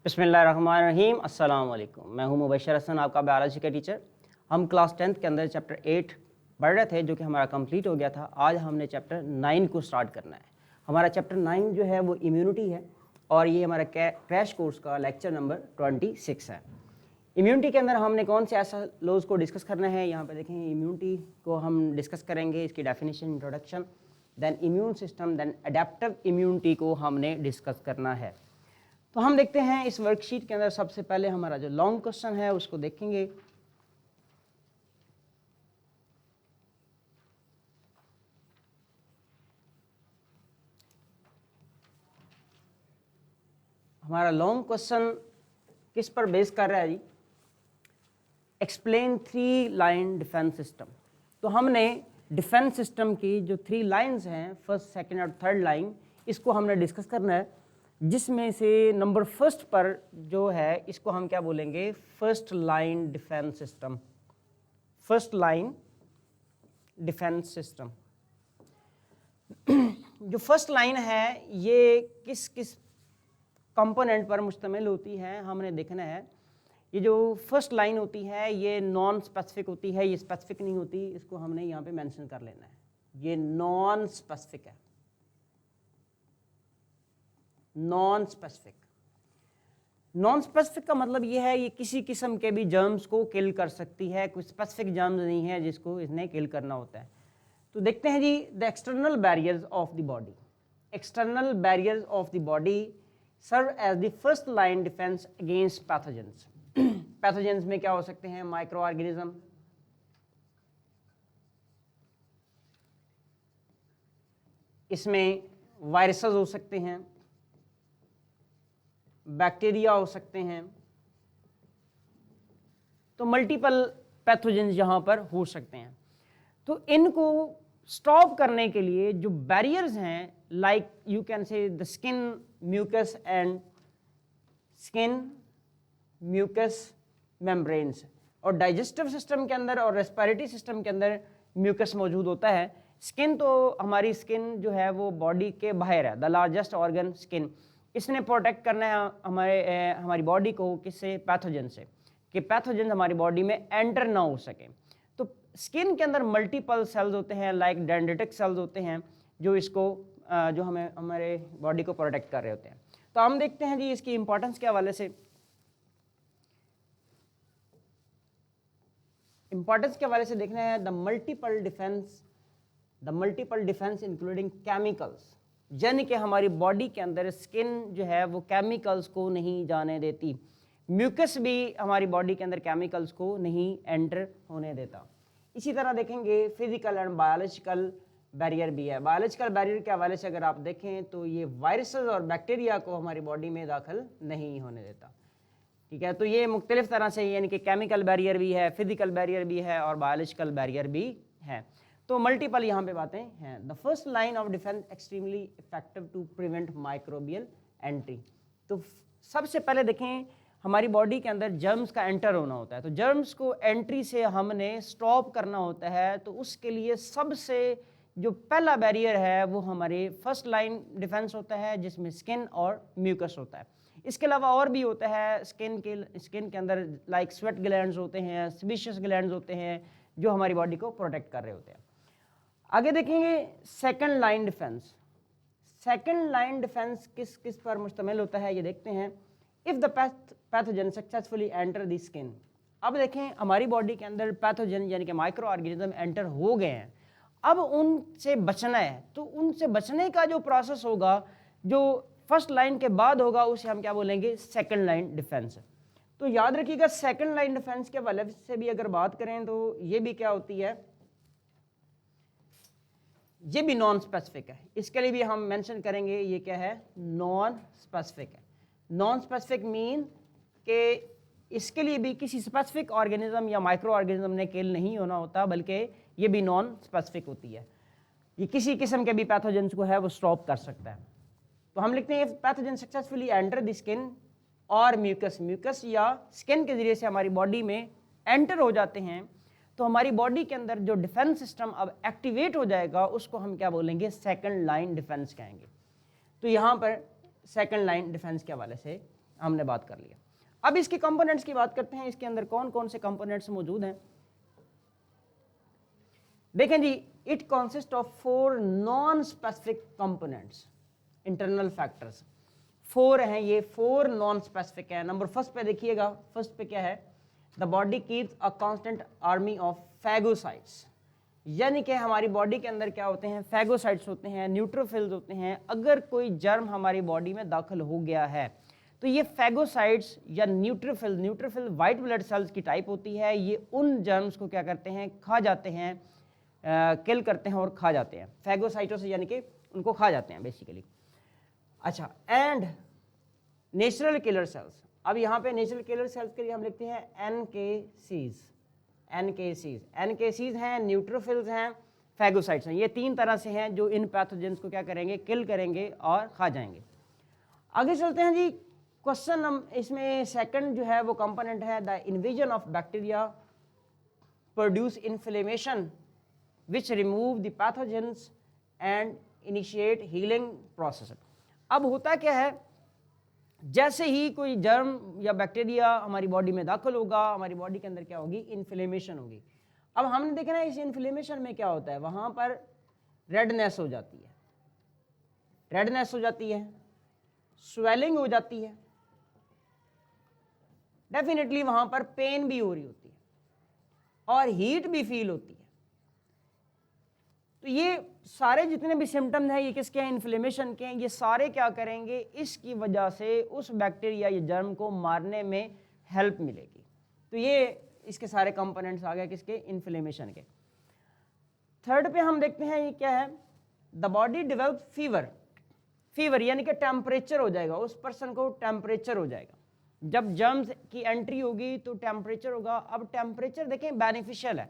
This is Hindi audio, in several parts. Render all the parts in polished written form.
बिस्मिल्लाहिर्रहमानिर्रहीम, अस्सलाम वालेकुम। मैं हूं मुबशर हसन, आपका बायोलॉजी का टीचर। हम क्लास 10th के अंदर चैप्टर 8 पढ़ रहे थे, जो कि हमारा कंप्लीट हो गया था। आज हमने चैप्टर 9 को स्टार्ट करना है। हमारा चैप्टर 9 जो है वो इम्यूनिटी है, और ये हमारा क्रैश कोर्स का लेक्चर नंबर 26 है। इम्यूनिटी के अंदर हमने कौन से ऐसा लॉज को डिस्कस करना है, यहाँ पे देखें। इम्यूनिटी को हम डिस्कस करेंगे, इसकी definition, introduction, then immune system, then adaptive immunity को हमने डिस्कस करना है। तो हम देखते हैं इस वर्कशीट के अंदर सबसे पहले हमारा जो लॉन्ग क्वेश्चन है उसको देखेंगे। हमारा लॉन्ग क्वेश्चन किस पर बेस कर रहा है जी? Explain 3 line defence system. तो हमने डिफेंस सिस्टम की जो 3 लाइंस हैं, फर्स्ट, सेकंड और थर्ड लाइन, इसको हमने डिस्कस करना है, जिसमें से नंबर फर्स्ट पर जो है इसको हम क्या बोलेंगे? First line defence system. First line defence system. जो फर्स्ट लाइन है ये किस किस कंपोनेंट पर मुश्तमिल होती है, हमने देखना है। ये जो फर्स्ट लाइन होती है ये नॉन स्पेसिफिक होती है, ये स्पेसिफिक नहीं होती, इसको हमने यहाँ पे मेंशन कर लेना है। ये नॉन स्पेसिफिक है, नॉन स्पेसिफिक। नॉन स्पेसिफिक का मतलब ये है ये किसी किस्म के भी जर्म्स को किल कर सकती है, कोई स्पेसिफिक जर्म्स नहीं है जिसको इसने किल करना होता है। तो देखते हैं जी, the external barriers of the body. External barriers of the body serve as the first line defence against pathogens. Pathogens में क्या हो सकते हैं? माइक्रो ऑर्गेनिज्म, इसमें वायरसेस हो सकते हैं, बैक्टीरिया हो सकते हैं। तो मल्टीपल पैथोजेंस यहां पर हो सकते हैं। तो इनको स्टॉप करने के लिए जो बैरियर्स हैं, like you can say the skin, mucus and skin, mucus, membranes. और डाइजेस्टिव सिस्टम के अंदर और रेस्पिरेटरी सिस्टम के अंदर म्यूकस मौजूद होता है। स्किन, तो हमारी स्किन जो है वो बॉडी के बाहर है, द लार्जेस्ट ऑर्गन स्किन। इसने प्रोटेक्ट करना है हमारी बॉडी को किससे? पैथोजन से, कि पैथोजन हमारी बॉडी में एंटर ना हो सके। तो स्किन के अंदर मल्टीपल सेल्स होते हैं, लाइक डेंड्रिटिक सेल्स होते हैं, जो इसको जो हमें हमारे बॉडी को प्रोटेक्ट कर रहे होते हैं। तो हम देखते हैं जी इसकी इंपॉर्टेंस के हवाले से। इंपॉर्टेंस के हवाले से देखना है, the multiple defence including chemicals, यानी कि हमारी बॉडी के अंदर स्किन जो है वो केमिकल्स को नहीं जाने देती। म्यूकस भी हमारी बॉडी के अंदर केमिकल्स को नहीं एंटर होने देता। इसी तरह देखेंगे फिजिकल एंड बायोलॉजिकल बैरियर भी है। बायोलॉजिकल बैरियर के हवाले से अगर आप देखें तो ये वायरसेस और बैक्टीरिया को हमारी बॉडी में दाखिल नहीं होने देता। ठीक है, तो ये मुख्तलिफ तरह से, यानी कि केमिकल बैरियर भी है, फिजिकल बैरियर भी है और बायोलॉजिकल बैरियर भी है। तो मल्टीपल यहाँ पे बातें हैं। The first line of defence extremely effective to prevent microbial entry. तो सबसे पहले देखें, हमारी बॉडी के अंदर जर्म्स का एंटर होना होता है, तो जर्म्स को एंट्री से हमने स्टॉप करना होता है। तो उसके लिए सबसे जो पहला बैरियर है वो हमारे फर्स्ट लाइन डिफेंस होता है, जिसमें स्किन और म्यूकस होता है। इसके अलावा और भी होता है स्किन के अंदर, लाइक स्वेट ग्लैंड्स होते हैं, सेबेशियस ग्लैंड्स होते हैं, जो हमारी बॉडी को प्रोटेक्ट कर रहे होते हैं। आगे देखेंगे second line defence. Second line defence किस किस पर मुश्तमिल होता है ये देखते हैं। If the pathogen successfully enter the skin. अब देखें, हमारी बॉडी के अंदर पैथोजन यानी कि माइक्रो ऑर्गेनिज्म एंटर हो गए हैं, अब उनसे बचना है। तो उनसे बचने का जो प्रोसेस होगा, जो फर्स्ट लाइन के बाद होगा, उसे हम क्या बोलेंगे? Second line defence. तो याद रखिएगा, सेकंड लाइन डिफेंस के हवाले से भी अगर बात करें तो ये भी क्या होती है? ये भी नॉन स्पेसिफिक है। इसके लिए भी हम मेंशन करेंगे, ये क्या है? नॉन स्पेसिफिक है। नॉन स्पेसिफिक मीन के इसके लिए भी किसी स्पेसिफिक ऑर्गेनिज्म या माइक्रो ऑर्गेनिज्म ने किल नहीं होना होता, बल्कि ये भी नॉन स्पेसिफिक होती है। ये किसी किस्म के भी पैथोजेंस को है वो स्टॉप कर सकता है। तो हम लिखते हैं, if pathogen successfully enter the skin और म्यूकस या स्किन के जरिए से हमारी बॉडी में एंटर हो जाते हैं, तो हमारी बॉडी के अंदर जो डिफेंस सिस्टम अब एक्टिवेट हो जाएगा, उसको हम क्या बोलेंगे? सेकंड लाइन डिफेंस कहेंगे। तो यहाँ पर सेकंड लाइन डिफेंस के हवाले से हमने बात कर लिया। अब इसके कंपोनेंट्स की बात करते हैं, इसके अंदर कौन कौन से कंपोनेंट्स मौजूद हैं। देखें जी, it consist of 4 non specific components, internal factors 4 हैं, ये 4 नॉन स्पेसिफिक है। नंबर फर्स्ट पे देखिएगा, फर्स्ट पे क्या है, the body keeps a constant army of phagocytes, यानी कि हमारी बॉडी के अंदर क्या होते हैं, फैगोसाइट्स होते हैं, न्यूट्रोफिल्स होते हैं। अगर कोई जर्म हमारी बॉडी में दाखिल हो गया है तो ये फैगोसाइट्स या न्यूट्रोफिल वाइट ब्लड सेल्स की टाइप होती है, ये उन जर्म्स को क्या करते हैं, खा जाते हैं, किल करते हैं और खा जाते हैं। फैगोसाइटोस यानी कि उनको खा जाते हैं बेसिकली। अच्छा, एंड नेचुरल किलर सेल्स, अब यहाँ पे नेचुरल किलर सेल्स के लिए हम लिखते हैं एनकेसीज। एनकेसीज हैं, न्यूट्रोफिल्स हैं, फैगोसाइट्स हैं। ये 3 तरह से हैं जो इन पैथोजेंस को क्या करेंगे, किल करेंगे और खा जाएंगे। आगे चलते हैं जी, क्वेश्चन हम इसमें सेकंड जो है वो कंपोनेंट है, the invasion of bacteria produce inflammation which remove the pathogens and initiate healing process. अब होता क्या है, जैसे ही कोई जर्म या बैक्टीरिया हमारी बॉडी में दाखिल होगा, हमारी बॉडी के अंदर क्या होगी, इन्फ्लेमेशन होगी। अब हमने देखा ना, इस इन्फ्लेमेशन में क्या होता है, वहां पर रेडनेस हो जाती है, स्वेलिंग हो जाती है, डेफिनेटली वहां पर पेन भी हो रही होती है और हीट भी फील होती है। तो ये सारे जितने भी सिम्टम्स हैं ये किसके हैं, इन्फ्लेमेशन के हैं। ये सारे क्या करेंगे, इसकी वजह से उस बैक्टीरिया या जर्म को मारने में हेल्प मिलेगी। तो ये इसके सारे कंपोनेंट्स आ गए किसके, इन्फ्लेमेशन के। थर्ड पे हम देखते हैं ये क्या है, द बॉडी डेवलप फीवर यानी कि टेम्परेचर हो जाएगा, उस पर्सन को टेम्परेचर हो जाएगा। जब जर्म्स की एंट्री होगी तो टेम्परेचर होगा। अब टेम्परेचर देखें बेनिफिशियल है।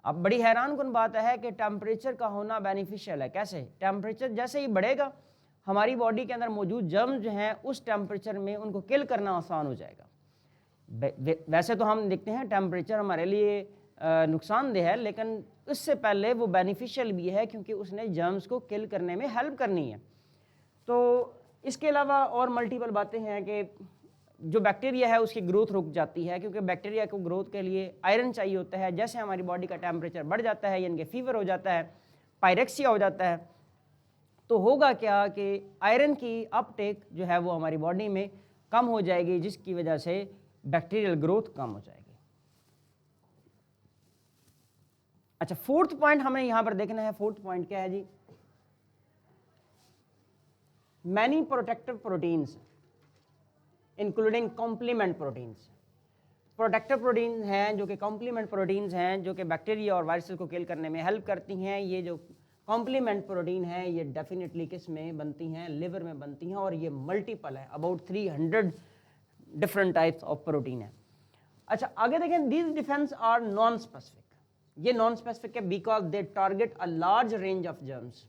अब बड़ी हैरान कुन बात है कि टेम्परेचर का होना बेनिफिशियल है। कैसे, टेम्परेचर जैसे ही बढ़ेगा हमारी बॉडी के अंदर मौजूद जर्म्स जो हैं उस टेम्परेचर में उनको किल करना आसान हो जाएगा। वैसे तो हम देखते हैं टेम्परेचर हमारे लिए नुकसानदेह है, लेकिन उससे पहले वो बेनिफिशियल भी है क्योंकि उसने जर्म्स को किल करने में हेल्प करनी है। तो इसके अलावा और मल्टीपल बातें हैं कि जो बैक्टीरिया है उसकी ग्रोथ रुक जाती है, क्योंकि बैक्टीरिया को ग्रोथ के लिए आयरन चाहिए होता है। जैसे हमारी बॉडी का टेम्परेचर बढ़ जाता है, यानी कि फीवर हो जाता है, पायरेक्सिया हो जाता है, तो होगा क्या कि आयरन की अपटेक जो है वो हमारी बॉडी में कम हो जाएगी, जिसकी वजह से बैक्टीरियल ग्रोथ कम हो जाएगी। अच्छा, फोर्थ पॉइंट हमें यहां पर देखना है। फोर्थ पॉइंट क्या है जी, many protective proteins including complement proteins. Protective proteins हैं जो कि कॉम्प्लीमेंट प्रोटीन्स हैं जो कि बैक्टीरिया और वायरसेस को किल करने में हेल्प करती हैं। ये जो कॉम्प्लीमेंट प्रोटीन है ये डेफिनेटली किस में बनती हैं, लिवर में बनती हैं, और ये मल्टीपल है, about 300 different types of protein है। अच्छा, आगे देखें, these defence are non specific. ये नॉन स्पेसिफिक है because they target a large range of germs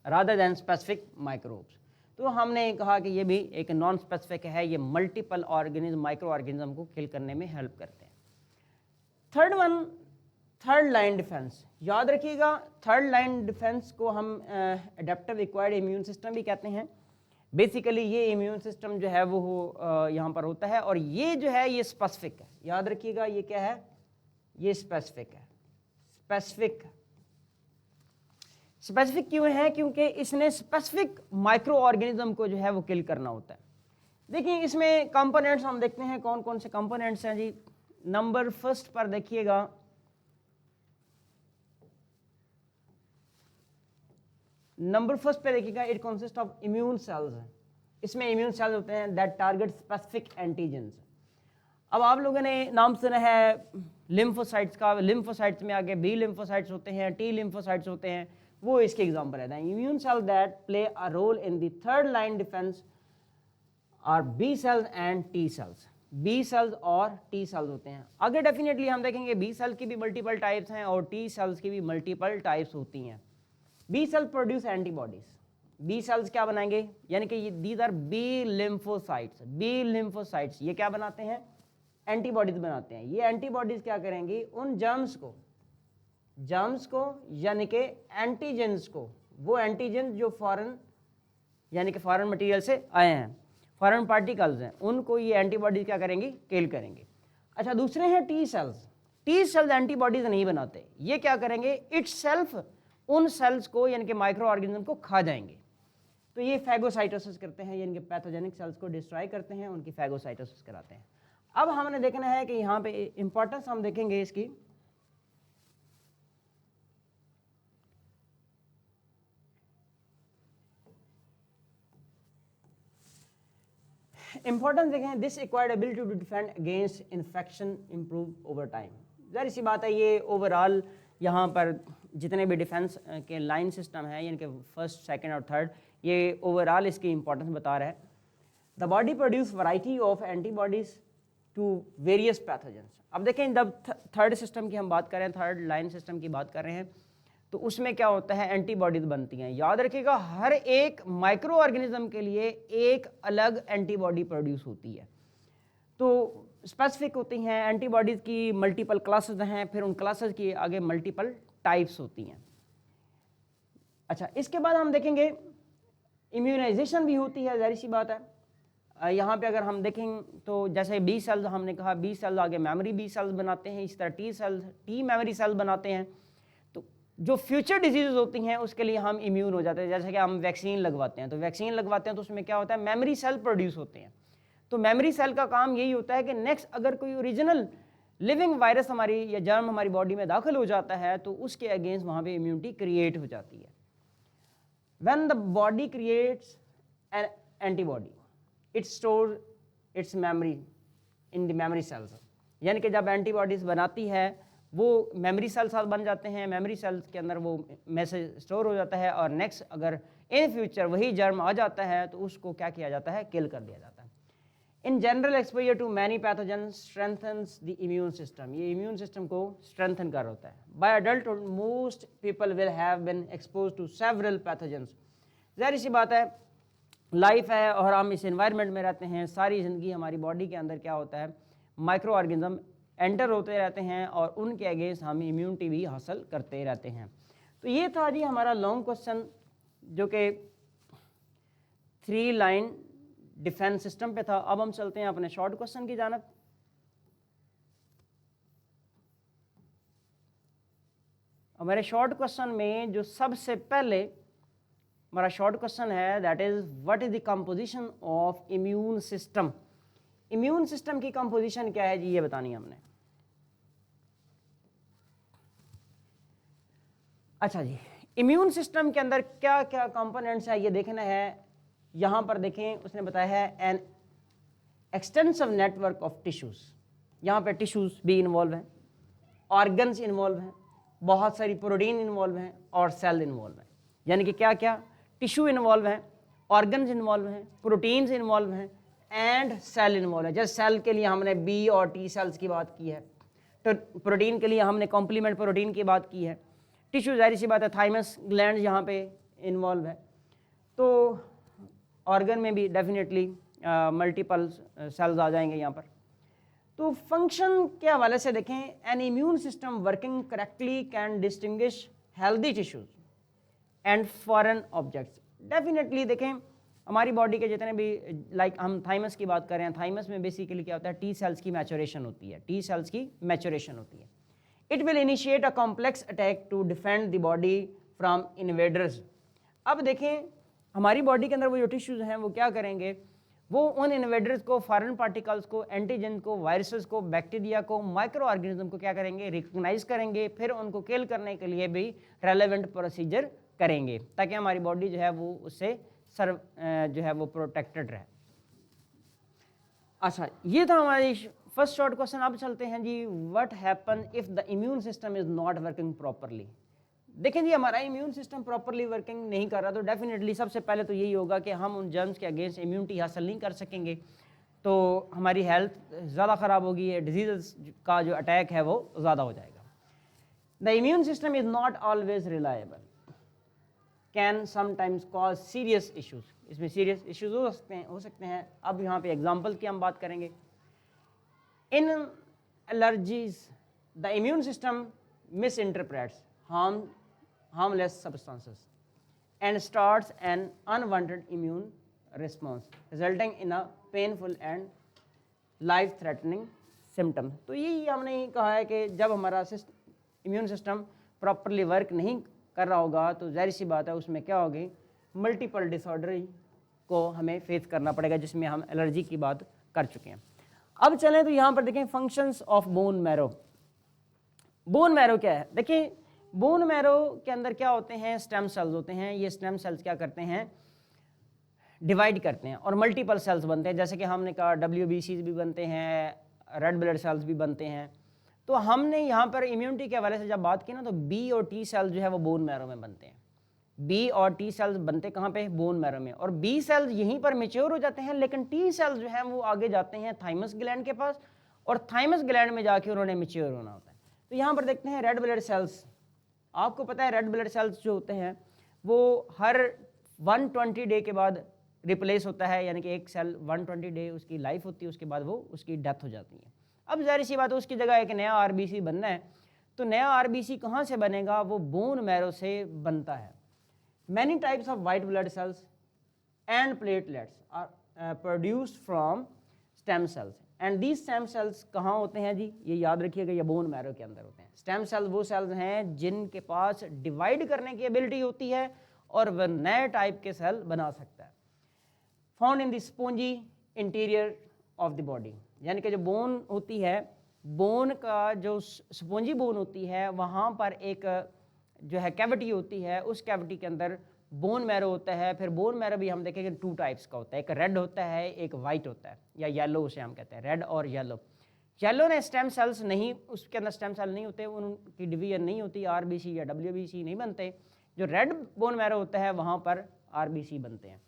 rather than specific microbes. तो हमने कहा कि ये भी एक नॉन स्पेसिफिक है, ये मल्टीपल ऑर्गेनिज्म, माइक्रो ऑर्गेनिज्म को किल करने में हेल्प करते हैं। Third one, third line defence. याद रखिएगा, थर्ड लाइन डिफेंस को हम एडेप्टिव एक्वायर्ड इम्यून सिस्टम भी कहते हैं। बेसिकली ये इम्यून सिस्टम जो है वो यहाँ पर होता है, और ये जो है ये स्पेसिफिक है। याद रखिएगा ये क्या है, ये स्पेसिफिक है। स्पेसिफिक क्यों है, क्योंकि इसने स्पेसिफिक माइक्रो ऑर्गेनिज्म को जो है वो किल करना होता है। देखिए इसमें कंपोनेंट्स हम देखते हैं कौन कौन से कंपोनेंट्स हैं जी। नंबर फर्स्ट पर देखिएगा, नंबर फर्स्ट पे देखिएगा, it consist of immune cells. इसमें इम्यून सेल्स होते हैं दैट टारगेट स्पेसिफिक एंटीजेंस। अब आप लोगों ने नाम सुना है लिम्फोसाइट्स का। लिम्फोसाइट्स में आगे बी लिम्फोसाइट्स होते हैं, टी लिम्फोसाइट्स होते हैं, वो इसके एग्जांपल है। Immune cell that play a role in the third line defence are B cells and T cells. B cells और टी सेल्स होते हैं। आगे डेफिनेटली हम देखेंगे बी सेल की भी मल्टीपल टाइप्स हैं और टी सेल्स की भी मल्टीपल टाइप्स होती हैं। B cell produce antibodies. B cells क्या बनाएंगे, यानी कि these are B lymphocytes. B lymphocytes ये क्या बनाते हैं, एंटीबॉडीज बनाते हैं। ये एंटीबॉडीज क्या करेंगी, उन जर्म्स को यानी कि एंटीजेंस को, वो एंटीजेंस जो फॉरेन यानी कि फॉरेन मटेरियल से आए हैं, फॉरेन पार्टिकल्स हैं उनको ये एंटीबॉडीज क्या करेंगे, किल करेंगे। अच्छा, दूसरे हैं T cells. T cells antibodies नहीं बनाते, ये क्या करेंगे, इटसेल्फ उन सेल्स को यानी कि माइक्रो ऑर्गेनिज्म को खा जाएंगे। तो ये फैगोसाइटोसिस करते हैं, यानी कि पैथोजेनिक सेल्स को डिस्ट्रॉय करते हैं, उनकी फैगोसाइटोसिस कराते हैं। अब हमने देखना है कि यहाँ पे इंपॉर्टेंस हम देखेंगे इसकी, इंपॉर्टेंस देखें, this acquired ability to defend against infection improve over time. जाहिर सी बात है ये ओवरऑल यहाँ पर जितने भी डिफेंस के लाइन सिस्टम है यानी कि फर्स्ट, सेकंड और थर्ड, ये ओवरऑल इसकी इंपॉर्टेंस बता रहा है। The body produce variety of antibodies to various pathogens. अब देखें जब थर्ड सिस्टम की हम बात कर रहे हैं, थर्ड लाइन सिस्टम की बात कर रहे हैं, तो उसमें क्या होता है, एंटीबॉडीज बनती हैं। याद रखिएगा हर एक माइक्रो ऑर्गेनिज्म के लिए एक अलग एंटीबॉडी प्रोड्यूस होती है, तो स्पेसिफिक होती हैं एंटीबॉडीज़ की मल्टीपल क्लासेस हैं, फिर उन क्लासेस की आगे मल्टीपल टाइप्स होती हैं। अच्छा, इसके बाद हम देखेंगे इम्यूनाइजेशन भी होती है, जाहिर सी बात है। यहाँ पे अगर हम देखें तो जैसे बी सेल्स, हमने कहा बी सेल्स आगे मेमोरी बी सेल्स बनाते हैं, इस तरह T cells T memory cells बनाते हैं। तो जो फ्यूचर डिजीज़ होती हैं उसके लिए हम इम्यून हो जाते हैं। जैसे कि हम वैक्सीन लगवाते हैं, तो वैक्सीन लगवाते हैं तो उसमें क्या होता है, मेमोरी सेल प्रोड्यूस होते हैं। तो मेमोरी सेल का काम यही होता है कि नेक्स्ट अगर कोई ओरिजिनल लिविंग वायरस हमारी या जर्म हमारी बॉडी में दाखिल हो जाता है तो उसके अगेंस्ट वहाँ पे इम्यूनिटी क्रिएट हो जाती है। When the body creates an antibody it store it's memory in the memory cells, यानी कि जब एंटीबॉडीज बनाती है वो मेमोरी सेल्स बन जाते हैं, मेमोरी सेल्स के अंदर वो मैसेज स्टोर हो जाता है, और नेक्स्ट अगर इन फ्यूचर वही जर्म आ जाता है तो उसको क्या किया जाता है, किल कर दिया जाता है। In general exposure to many pathogen strengthens the immune system, ये इम्यून सिस्टम को स्ट्रेंथन कर होता है। By adulthood most people will have been expose to several pathogens. जाहिर सी बात है लाइफ है और हम इस एनवायरनमेंट में रहते हैं, सारी ज़िंदगी हमारी बॉडी के अंदर क्या होता है, माइक्रो ऑर्गेनिज्म एंटर होते रहते हैं और उनके अगेंस्ट हम इम्यूनिटी भी हासिल करते रहते हैं। तो ये था जी हमारा लॉन्ग क्वेश्चन जो कि 3 लाइन डिफेंस सिस्टम पे था। अब हम चलते हैं अपने शॉर्ट क्वेश्चन की जानब। हमारे शॉर्ट क्वेश्चन में जो सबसे पहले हमारा शॉर्ट क्वेश्चन है that is what is the composition of immune system. Immune system की कंपोजिशन क्या है जी, ये बतानी है हमने। अच्छा जी, इम्यून सिस्टम के अंदर क्या क्या कंपोनेंट्स है ये देखना है। यहाँ पर देखें उसने बताया है an extensive network of tissues, यहाँ पे टिश्यूज़ भी इन्वॉल्व हैं, ऑर्गन्स इन्वॉल्व हैं, बहुत सारी प्रोटीन इन्वॉल्व हैं और सेल इन्वॉल्व हैं। यानी कि क्या क्या, टिश्यू इन्वॉल्व हैं, ऑर्गन्स इन्वॉल्व हैं, प्रोटीन्स इन्वॉल्व हैं एंड सेल इन्वॉल्व है। जैसे सेल के लिए हमने बी और टी सेल्स की बात की है, तो प्रोटीन के लिए हमने कॉम्प्लीमेंट प्रोटीन की बात की है। टिश्यू जाहिर सी बात है थाइमस ग्लैंड यहाँ पे इन्वॉल्व है। तो ऑर्गन में भी डेफिनेटली मल्टीपल सेल्स आ जाएंगे यहाँ पर। तो फंक्शन के हवाले से देखें, N immune system working correctly can distinguish healthy tissues and foreign objects. Definitely देखें हमारी बॉडी के जितने भी लाइक हम थाइमस की बात कर रहे हैं, थाइमस में बेसिकली क्या होता है, टी सेल्स की मैचुरेशन होती है, टी सेल्स की मैचुरेशन होती है। It will initiate a complex attack to defend the body from invaders. अब देखें हमारी बॉडी के अंदर वो जो टिश्यूज़ हैं वो क्या करेंगे, वो उन इन्वेडर्स को, फॉरेन पार्टिकल्स को, एंटीजन को, वायरसेस को, बैक्टीरिया को, माइक्रो ऑर्गेनिज्म को क्या करेंगे, रिकग्नाइज करेंगे, फिर उनको किल करने के लिए भी रेलेवेंट प्रोसीजर करेंगे ताकि हमारी बॉडी जो है वो उससे जो है वो प्रोटेक्टेड रहे। अच्छा, ये था हमारी फर्स्ट शॉर्ट क्वेश्चन। अब चलते हैं जी, what happen if the immune system is not working properly. देखें जी हमारा इम्यून सिस्टम प्रॉपरली वर्किंग नहीं कर रहा तो डेफिनेटली सबसे पहले तो यही होगा कि हम उन जर्म्स के अगेंस्ट इम्यूनिटी हासिल नहीं कर सकेंगे, तो हमारी हेल्थ ज़्यादा ख़राब होगी, डिजीज़ का जो अटैक है वो ज़्यादा हो जाएगा। The immune system is not always reliable, can sometimes cause serious issues. इसमें सीरियस इश्यूज़ हो सकते हैं। अब यहाँ पे एग्जांपल की हम बात करेंगे। In allergies the immune system misinterprets harmless substances and starts an unwanted immune response resulting in a painful and life threatening symptom. तो यही हमने कहा है कि जब हमारा इम्यून सिस्टम प्रॉपरली वर्क नहीं कर रहा होगा तो जाहिर सी बात है उसमें क्या होगी, मल्टीपल डिसऑर्डर को हमें फेस करना पड़ेगा, जिसमें हम एलर्जी की बात कर चुके हैं। अब चलें तो यहाँ पर देखें functions of bone marrow. Bone marrow क्या है, देखिए बोन मैरो के अंदर क्या होते हैं, स्टेम सेल्स होते हैं। ये स्टेम सेल्स क्या करते हैं, डिवाइड करते हैं और मल्टीपल सेल्स बनते हैं। जैसे कि हमने कहा WBCs भी बनते हैं, रेड ब्लड सेल्स भी बनते हैं। तो हमने यहाँ पर इम्यूनिटी के हवाले से जब बात की ना, तो B और T सेल्स जो है वो बोन मैरो में बनते हैं। B और T सेल्स बनते कहाँ पे, बोन मैरो में। और B सेल्स यहीं पर मेच्योर हो जाते हैं, लेकिन T सेल्स जो हैं वो आगे जाते हैं थाइमस ग्लैंड के पास, और थाइमस ग्लैंड में जाके उन्होंने मेच्योर होना होता है। तो यहाँ पर देखते हैं रेड ब्लड सेल्स। आपको पता है रेड ब्लड सेल्स जो होते हैं वो हर 120 डे के बाद रिप्लेस होता है, यानी कि एक सेल 120 डे उसकी लाइफ होती है, उसके बाद वो उसकी डेथ हो जाती है। अब जाहिर सी बात है उसकी जगह एक नया RBC बनना है, तो नया RBC कहाँ से बनेगा, वो बोन मैरो से बनता है। Many types of white blood cells and platelets are produced from stem cells, and these stem cells कहाँ होते हैं जी, ये याद रखिएगा, ये बोन मैरो के अंदर होते हैं। स्टेम सेल्स वो सेल्स हैं जिनके पास डिवाइड करने की एबिलिटी होती है और वह नए टाइप के सेल बना सकता है। Found in the spongy interior of the body, यानी कि जो बोन होती है, बोन का जो स्पॉन्जी बोन होती है, वहाँ पर एक जो है कैविटी होती है, उस कैविटी के अंदर बोन मैरो होता है। फिर बोन मैरो भी हम देखेंगे 2 टाइप्स का होता है, एक रेड होता है, एक वाइट होता है, या येलो उसे हम कहते हैं, रेड और येलो। येलो ने स्टेम सेल्स नहीं, उसके अंदर स्टेम सेल नहीं होते, उनकी डिवीजन नहीं होती, RBC या WBC नहीं बनते। जो रेड बोन मैरो होता है वहाँ पर RBC बनते हैं।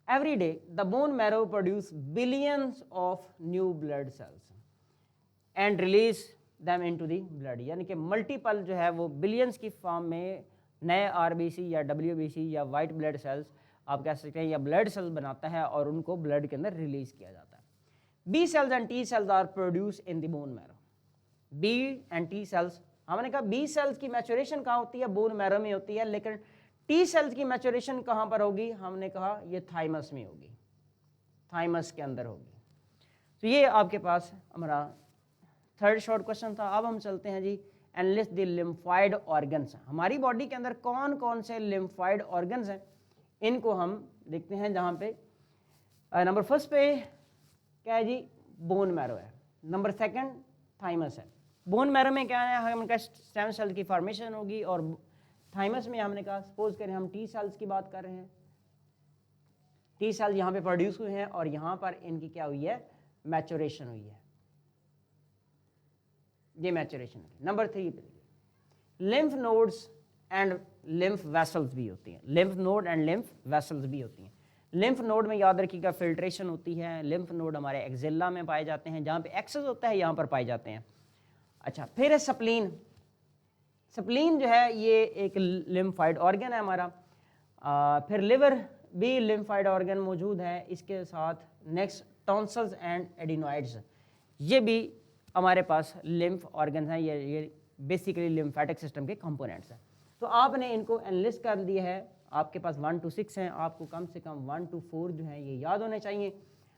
Every day, the bone marrow produce billions of new blood cells and release them into the blood, यानी कि मल्टीपल जो है वो बिलियंस की फॉर्म में नए RBC या WBC या वाइट ब्लड सेल्स आप कह सकते हैं, या ब्लड सेल्स बनाता है और उनको ब्लड के अंदर रिलीज किया जाता है। B cells and T cells are produced in the bone marrow. B and T cells, हमने कहा B cells की मैचुरेशन कहाँ होती है, बोन मैरो में होती है, लेकिन T सेल्स की मैचुरेशन कहाँ पर होगी, हमने कहा ये थाइमस में होगी, थाइमस के अंदर होगी। तो ये आपके पास हमारा थर्ड शॉर्ट क्वेश्चन था। अब हम चलते हैं जी, एनालिसिस द लिम्फॉइड ऑर्गन्स। हमारी बॉडी के अंदर कौन कौन से लिम्फॉइड ऑर्गन्स हैं, इनको हम देखते हैं। जहाँ पे नंबर फर्स्ट पे क्या है जी, बोन मैरो है। नंबर सेकंड थाइमस है। बोन मैरो में क्या है, हमने कहा स्टेम सेल की फॉर्मेशन होगी, और थाइमस में हमने कहा सपोज करें हम T सेल्स की बात कर रहे हैं, T सेल्स यहाँ पे प्रोड्यूस हुए हैं और यहाँ पर इनकी क्या हुई है, मैचुरेशन हुई है, ये मैचुरेशन हुई। नंबर 3 पे lymph nodes and lymph vessels भी होती हैं, lymph node and lymph vessels भी होती हैं। लिम्फ नोड में याद रखिएगा फिल्ट्रेशन होती है। लिम्फ नोड हमारे एक्सिला में पाए जाते हैं, जहाँ पे एक्सेस होता है यहाँ पर पाए जाते हैं। अच्छा, फिर है स्प्लीन। स्प्लीन जो है ये एक लिम्फाइड ऑर्गन है हमारा। फिर लिवर भी लिम्फाइड ऑर्गन मौजूद है, इसके साथ नेक्स्ट टॉन्सल्स एंड एडिनॉइड्स, ये भी हमारे पास लिम्फ ऑर्गन हैं। ये बेसिकली लिम्फेटिक सिस्टम के कंपोनेंट्स हैं। तो आपने इनको एनालिस्ट कर दिया है, आपके पास 1 to 6 हैं, आपको कम से कम 1 to 4 जो है ये याद होने चाहिए।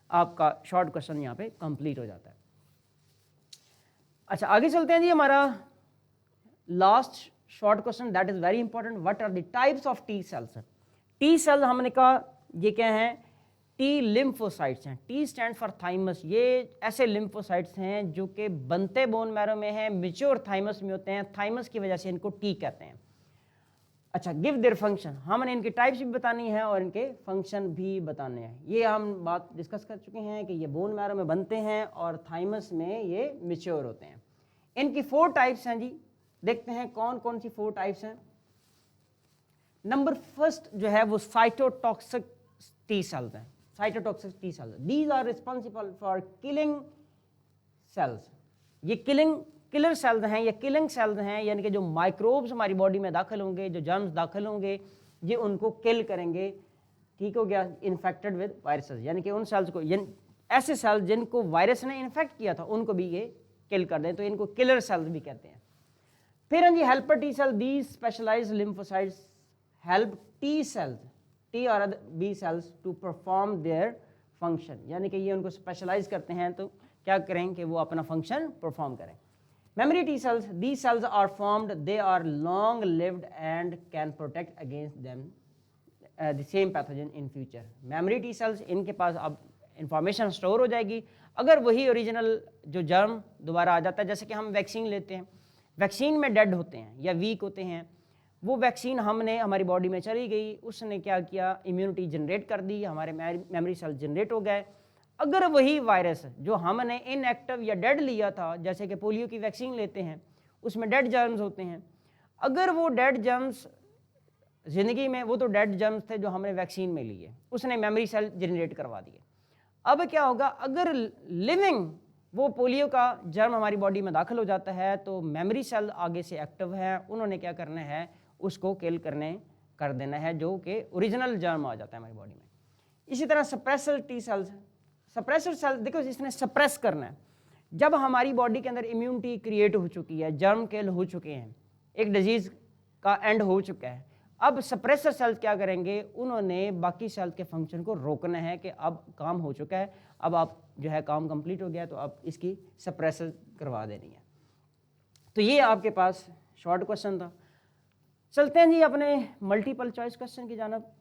आपका शॉर्ट क्वेश्चन यहाँ पे कंप्लीट हो जाता है। अच्छा, आगे चलते हैं जी। हमारा last short question that is very important, what are the types of T cells. T cells हमने कहा ये क्या हैं, T लिम्फोसाइट्स हैं। T stand for thymus. ये ऐसे लिम्फोसाइट्स हैं जो कि बनते बोन मैरो में हैं, मेच्योर थाइमस में होते हैं, थाइमस की वजह से इनको T कहते हैं। अच्छा, गिव देयर फंक्शन, हमने इनकी टाइप्स भी बतानी है और इनके फंक्शन भी बताने हैं। ये हम बात डिस्कस कर चुके हैं कि ये बोन मैरो में बनते हैं और थाइमस में ये मेच्योर होते हैं। इनकी 4 टाइप्स हैं जी, देखते हैं कौन कौन सी 4 टाइप्स हैं। नंबर फर्स्ट जो है वो साइटोटॉक्सिक T सेल्स हैं। Cytotoxic T cells, these are responsible for killing cells. ये किलर सेल्स हैं, ये किलिंग सेल्स हैं, यानी कि जो माइक्रोब्स हमारी बॉडी में दाखिल होंगे, जो जर्म्स दाखिल होंगे, ये उनको किल करेंगे। ठीक हो गया, इन्फेक्टेड विद वायरसेस, यानी कि उन सेल्स को, ऐसे सेल्स जिनको वायरस ने इन्फेक्ट किया था उनको भी ये किल कर दें, तो इनको किलर सेल्स भी कहते हैं। फिर जी helper T cell, these specialised lymphocytes help T cells T और other B cells to perform their function, यानी कि ये उनको स्पेशलाइज करते हैं तो क्या करें कि वो अपना फंक्शन परफॉर्म करें। Memory T cells, these cells are formed, they are long lived and can protect against them the same pathogen in future. Memory T cells, इनके पास अब इंफॉर्मेशन स्टोर हो जाएगी, अगर वही ओरिजिनल जो जर्म दोबारा आ जाता है, जैसे कि हम वैक्सीन लेते हैं, वैक्सीन में डेड होते हैं या वीक होते हैं, वो वैक्सीन हमने हमारी बॉडी में चली गई, उसने क्या किया, इम्यूनिटी जनरेट कर दी, हमारे मेमोरी सेल जनरेट हो गए। अगर वही वायरस जो हमने इनएक्टिव या डेड लिया था, जैसे कि पोलियो की वैक्सीन लेते हैं उसमें डेड जर्म्स होते हैं, अगर वो डेड जर्म्स ज़िंदगी में, वो तो डेड जर्म्स थे जो हमने वैक्सीन में लिए, उसने मेमोरी सेल जनरेट करवा दिए। अब क्या होगा, अगर लिविंग वो पोलियो का जर्म हमारी बॉडी में दाखिल हो जाता है तो मेमोरी सेल आगे से एक्टिव है, उन्होंने क्या करना है, उसको किल कर देना है, जो कि ओरिजिनल जर्म आ जाता है हमारी बॉडी में। इसी तरह suppressor T cells, suppressor cell देखो इसने सप्रेस करना है। जब हमारी बॉडी के अंदर इम्यूनिटी क्रिएट हो चुकी है, जर्म किल हो चुके हैं, एक डिजीज का एंड हो चुका है, अब सप्रेसर सेल्स क्या करेंगे, उन्होंने बाकी सेल्स के फंक्शन को रोकना है कि अब काम हो चुका है, अब आप जो है काम कंप्लीट हो गया तो अब इसकी सप्रेसर करवा देनी है। तो ये आपके पास शॉर्ट क्वेश्चन था। चलते हैं जी अपने मल्टीपल चॉइस क्वेश्चन की जानब।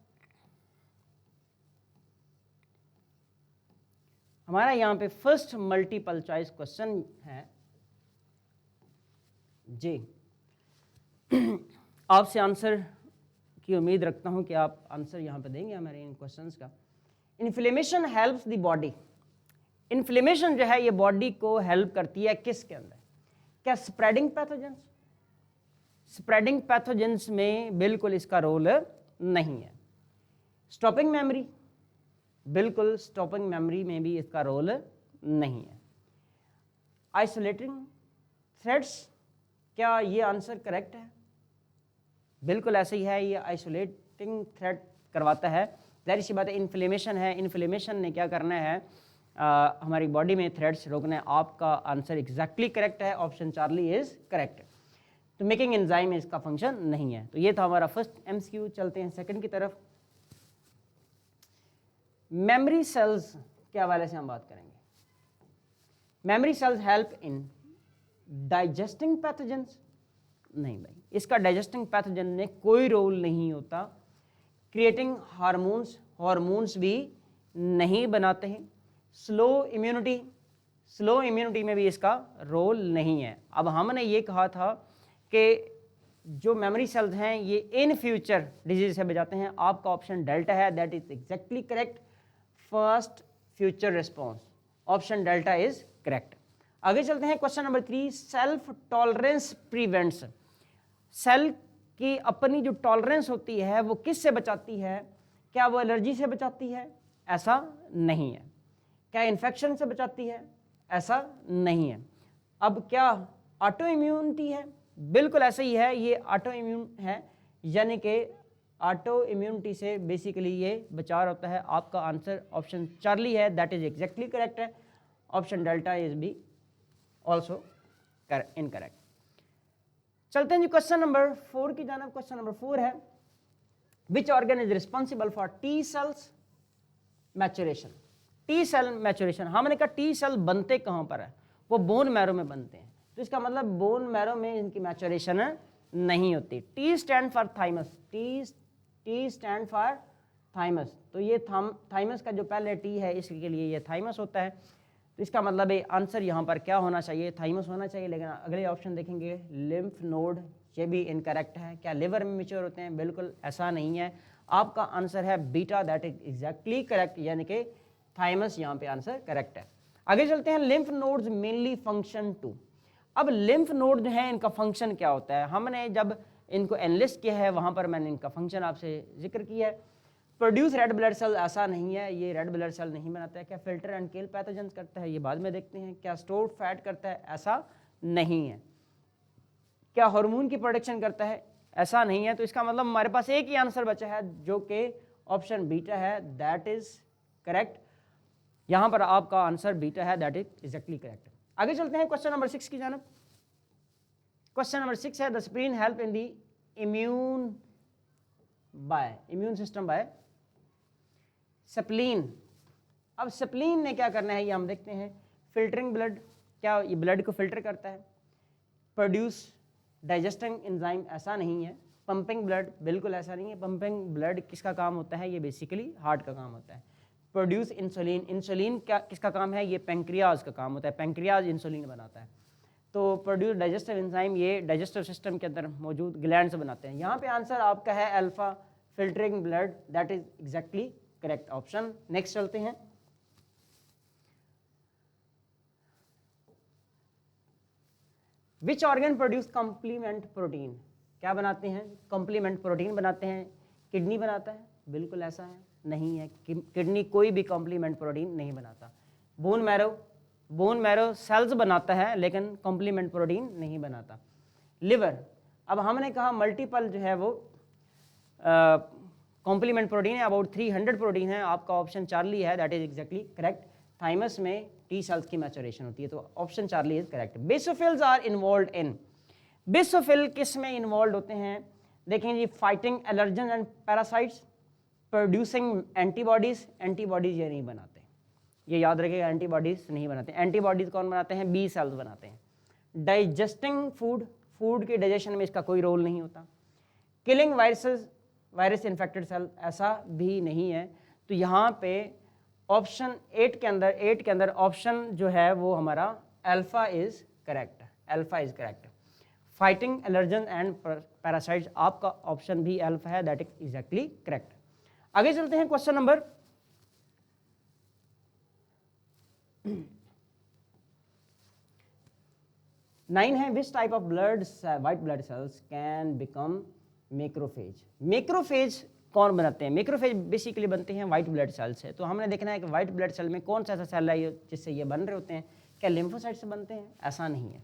हमारा यहाँ पे फर्स्ट मल्टीपल चॉइस क्वेश्चन है जी। आपसे आंसर की उम्मीद रखता हूँ कि आप आंसर यहाँ पे देंगे हमारे इन क्वेश्चंस का। Inflammation helps the body, inflammation जो है ये बॉडी को हेल्प करती है किसके अंदर, क्या स्प्रेडिंग पैथोजेंस, स्प्रेडिंग पैथोजेंस में बिल्कुल इसका रोल नहीं है। स्टॉपिंग मेमोरी, बिल्कुल स्टॉपिंग मेमोरी में भी इसका रोल नहीं है। आइसोलेटिंग थ्रेड्स, क्या ये आंसर करेक्ट है, बिल्कुल ऐसे ही है, ये आइसोलेटिंग थ्रेड करवाता है। जाहिर सी बात है इन्फ्लेमेशन है, इन्फ्लेमेशन ने क्या करना है, हमारी बॉडी में थ्रेड्स रोकना है। आपका आंसर एग्जैक्टली करेक्ट है, ऑप्शन चार्ली इज करेक्ट। तो मेकिंग एंजाइम इसका फंक्शन नहीं है। तो ये था हमारा फर्स्ट एमसीक्यू। चलते हैं सेकंड की तरफ। मेमोरी सेल्स के हवाले से हम बात करेंगे। Memory cells help in digesting pathogens, नहीं भाई, इसका डाइजेस्टिंग पैथोजन में कोई रोल नहीं होता। क्रिएटिंग हार्मोन्स, हार्मोन्स भी नहीं बनाते हैं। स्लो इम्यूनिटी, स्लो इम्यूनिटी में भी इसका रोल नहीं है। अब हमने ये कहा था कि जो मेमोरी सेल्स हैं ये इन फ्यूचर डिजीज से बचाते हैं। आपका ऑप्शन डेल्टा है, that is exactly correct. First future response, option delta is correct. आगे चलते हैं question number 3। Self tolerance prevents, cell की अपनी जो टॉलरेंस होती है वो किस से बचाती है, क्या वो एलर्जी से बचाती है, ऐसा नहीं है। क्या इन्फेक्शन से बचाती है, ऐसा नहीं है। अब क्या ऑटो इम्यूनिटी है, बिल्कुल ऐसा ही है, ये ऑटो इम्यून है, यानी कि ऑटो इम्यूनिटी से बेसिकली ये बचाव होता है। आपका आंसर ऑप्शन चार्ली है, दैट इज एग्जैक्टली करेक्ट है। Option delta is be also incorrect. चलते हैं जी क्वेश्चन नंबर 4 की जानब। क्वेश्चन नंबर 4 है, which organ is responsible for T cells maturation. T cell maturation, हमने कहा टी सेल बनते कहाँ पर है, वो बोन मैरो में बनते हैं, तो इसका मतलब बोन मैरो में इनकी मैचुरेशन नहीं होती। T stand for thymus, T stand for thymus, तो ये थाइमस का जो पहले टी है इसके लिए ये थाइमस होता है। तो इसका मतलब है आंसर यहाँ पर क्या होना चाहिए, थाइमस होना चाहिए। लेकिन अगले ऑप्शन देखेंगे, लिम्फ नोड, ये भी इनकरेक्ट है। क्या लिवर में मैच्योर होते हैं, बिल्कुल ऐसा नहीं है। आपका आंसर है beta, that is exactly correct, यानी कि थाइमस यहाँ पे आंसर करेक्ट है। आगे चलते हैं, lymph nodes mainly function to. अब लिम्फ नोड जो है इनका फंक्शन क्या होता है, हमने जब इनको एनालिस्ट किया है वहाँ पर मैंने इनका फंक्शन आपसे जिक्र किया है। प्रोड्यूस रेड ब्लड सेल, ऐसा नहीं है, ये रेड ब्लड सेल नहीं बनाता है। क्या फिल्टर एंड किल पैथोजेंस करता है, ये बाद में देखते हैं। क्या स्टोर्ड फैट करता है, ऐसा नहीं है। क्या हार्मोन की प्रोडक्शन करता है, ऐसा नहीं है। तो इसका मतलब हमारे पास एक ही आंसर बचा है जो कि ऑप्शन बीटा है, दैट इज करेक्ट। यहाँ पर आपका आंसर बीटा है, दैट इज एग्जैक्टली करेक्ट। आगे चलते हैं क्वेश्चन नंबर 6 की जानब। क्वेश्चन नंबर 6 है, the spleen help in the immune system by spleen. अब स्प्लीन ने क्या करना है ये हम देखते हैं। फिल्टरिंग ब्लड, क्या ये ब्लड को फिल्टर करता है। प्रोड्यूस डाइजेस्टिंग एंजाइम, ऐसा नहीं है। पंपिंग ब्लड, बिल्कुल ऐसा नहीं है। पंपिंग ब्लड किसका काम होता है, ये बेसिकली हार्ट का काम होता है। प्रोड्यूस इंसुलिन, इंसुलिन क्या किसका काम है, ये पेंक्रियाज का काम होता है। पेंक्रियाज इंसुलिन बनाता है। तो प्रोड्यूस डाइजेस्टिव एंजाइम, ये डाइजेस्टिव सिस्टम के अंदर मौजूद ग्लैंड से बनाते हैं। यहाँ पे आंसर आपका है alpha filtering blood, that is exactly correct option. Next चलते हैं। Which organ produce complement protein, क्या बनाते हैं, कॉम्प्लीमेंट प्रोटीन बनाते हैं। किडनी बनाता है, बिल्कुल ऐसा है नहीं है। किडनी कोई भी कॉम्प्लीमेंट प्रोटीन नहीं बनाता। Bone marrow, bone marrow cells बनाता है लेकिन कॉम्प्लीमेंट प्रोटीन नहीं बनाता। लिवर, अब हमने कहा मल्टीपल जो है वो कॉम्प्लीमेंट प्रोटीन है, अबाउट 300 प्रोटीन है। आपका ऑप्शन चार्ली है, that is exactly correct. Thymus में टी सेल्स की मैचुरेशन होती है, तो option Charlie is correct. Basophils are involved in, basophil किस में इन्वॉल्व होते हैं, देखेंगे जी, fighting allergen and parasites, producing antibodies, antibodies ये नहीं बनाते, ये याद रखिएगा, एंटीबॉडीज नहीं बनाते। एंटीबॉडीज कौन बनाते हैं, बी सेल्स बनाते हैं। डाइजेस्टिंग फूड, फूड के डाइजेशन में इसका कोई रोल नहीं होता। Killing viruses, virus infected cell, ऐसा भी नहीं है। तो यहाँ पे ऑप्शन 8 के अंदर ऑप्शन जो है वो हमारा alpha is correct, alpha is correct. Fighting allergen and parasites, आपका ऑप्शन भी अल्फा है, दैट इज एग्जैक्टली करेक्ट। आगे चलते हैं, क्वेश्चन नंबर 9 है। Which type of blood white blood cells can become macrophage, macrophage कौन बनाते हैं, मैक्रोफेज बेसिकली बनते हैं वाइट ब्लड सेल से। तो हमने देखना है कि वाइट ब्लड सेल में कौन सा ऐसा सेल है जिससे ये बन रहे होते हैं। क्या लिम्फोसाइट से बनते हैं, ऐसा नहीं है।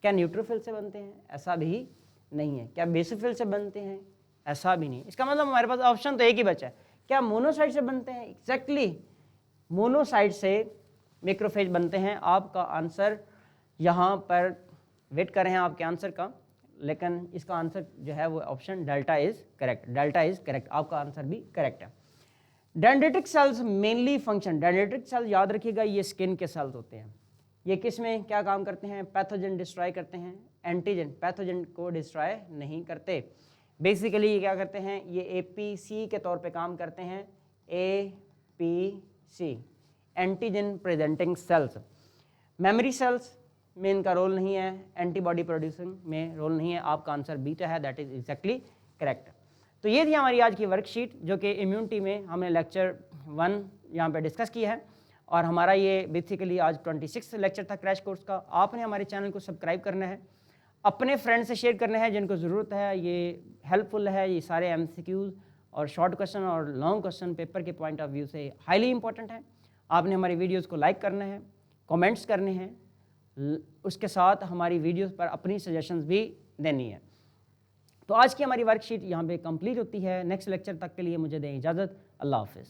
क्या न्यूट्रोफिल से बनते हैं, ऐसा भी नहीं है। क्या बेसोफिल से बनते हैं, ऐसा भी नहीं। इसका मतलब हमारे पास ऑप्शन तो एक ही बचा है। क्या मोनोसाइट से बनते हैं, एग्जैक्टली मोनोसाइट से मैक्रोफेज बनते हैं। आपका आंसर यहाँ पर वेट कर रहे हैं आपके आंसर का, लेकिन इसका आंसर जो है वो option delta is correct, delta is correct, आपका आंसर भी करेक्ट है। Dendritic cells mainly function, dendritic cell याद रखिएगा ये स्किन के सेल्स होते हैं। ये किस में क्या काम करते हैं, पैथोजन डिस्ट्रॉय करते हैं, एंटीजन पैथोजन को डिस्ट्रॉय नहीं करते। बेसिकली ये क्या करते हैं, ये APC के तौर पे काम करते हैं, APC antigen presenting sales. Memory cells में इनका रोल नहीं है, एंटीबॉडी प्रोड्यूसिंग में रोल नहीं है। आपका आंसर बीटा है, दैट इज एग्जैक्टली करेक्ट। तो ये थी हमारी आज की वर्कशीट जो कि इम्यूनिटी में हमने लेक्चर 1 यहाँ पे डिस्कस किया है, और हमारा ये बेसिकली आज 26 लेक्चर था क्रैश कोर्स का। आपने हमारे चैनल को सब्सक्राइब करना है, अपने फ्रेंड से शेयर करना है जिनको ज़रूरत है। ये हेल्पफुल है, ये सारे MCQs और शॉर्ट क्वेश्चन और लॉन्ग क्वेश्चन पेपर के पॉइंट ऑफ व्यू से हाईली इंपॉर्टेंट है। आपने हमारी वीडियोज़ को लाइक करना है, कॉमेंट्स करने हैं, उसके साथ हमारी वीडियोस पर अपनी सजेशंस भी देनी है। तो आज की हमारी वर्कशीट यहाँ पे कंप्लीट होती है। नेक्स्ट लेक्चर तक के लिए मुझे दें इजाज़त। अल्लाह हाफिज़।